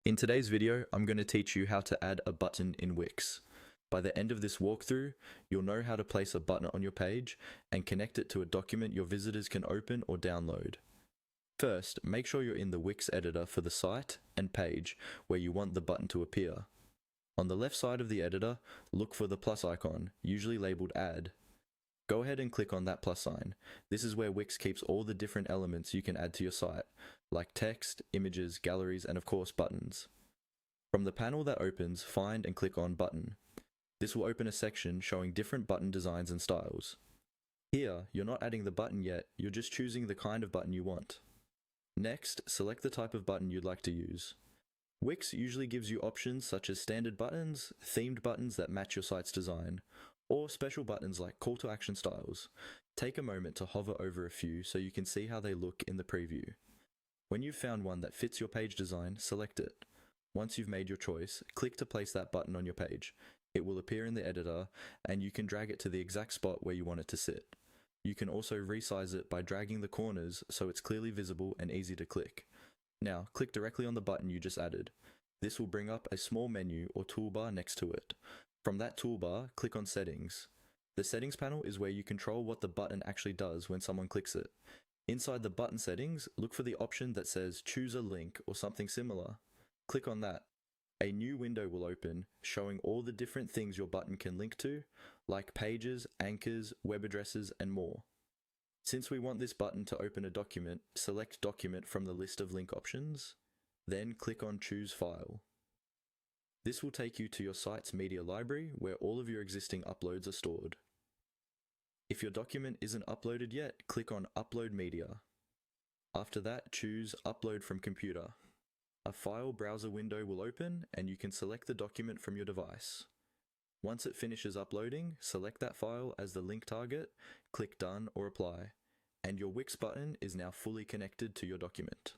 In today's video, I'm going to teach you how to add a button in Wix. By the end of this walkthrough, you'll know how to place a button on your page and connect it to a document your visitors can open or download. First, make sure you're in the Wix editor for the site and page where you want the button to appear. On the left side of the editor, look for the plus icon, usually labeled Add. Go ahead and click on that plus sign. This is where Wix keeps all the different elements you can add to your site, like text, images, galleries, and of course buttons. From the panel that opens, find and click on Button. This will open a section showing different button designs and styles. Here, you're not adding the button yet, you're just choosing the kind of button you want. Next, select the type of button you'd like to use. Wix usually gives you options such as standard buttons, themed buttons that match your site's design, or special buttons like call to action styles. Take a moment to hover over a few so you can see how they look in the preview. When you've found one that fits your page design, select it. Once you've made your choice, click to place that button on your page. It will appear in the editor, and you can drag it to the exact spot where you want it to sit. You can also resize it by dragging the corners so it's clearly visible and easy to click. Now, click directly on the button you just added. This will bring up a small menu or toolbar next to it. From that toolbar, click on Settings. The Settings panel is where you control what the button actually does when someone clicks it. Inside the button settings, look for the option that says Choose a Link or something similar. Click on that. A new window will open, showing all the different things your button can link to, like pages, anchors, web addresses, and more. Since we want this button to open a document, select Document from the list of link options, then click on Choose File. This will take you to your site's media library where all of your existing uploads are stored. If your document isn't uploaded yet, click on Upload Media. After that, choose Upload from Computer. A file browser window will open and you can select the document from your device. Once it finishes uploading, select that file as the link target, click Done or Apply, and your Wix button is now fully connected to your document.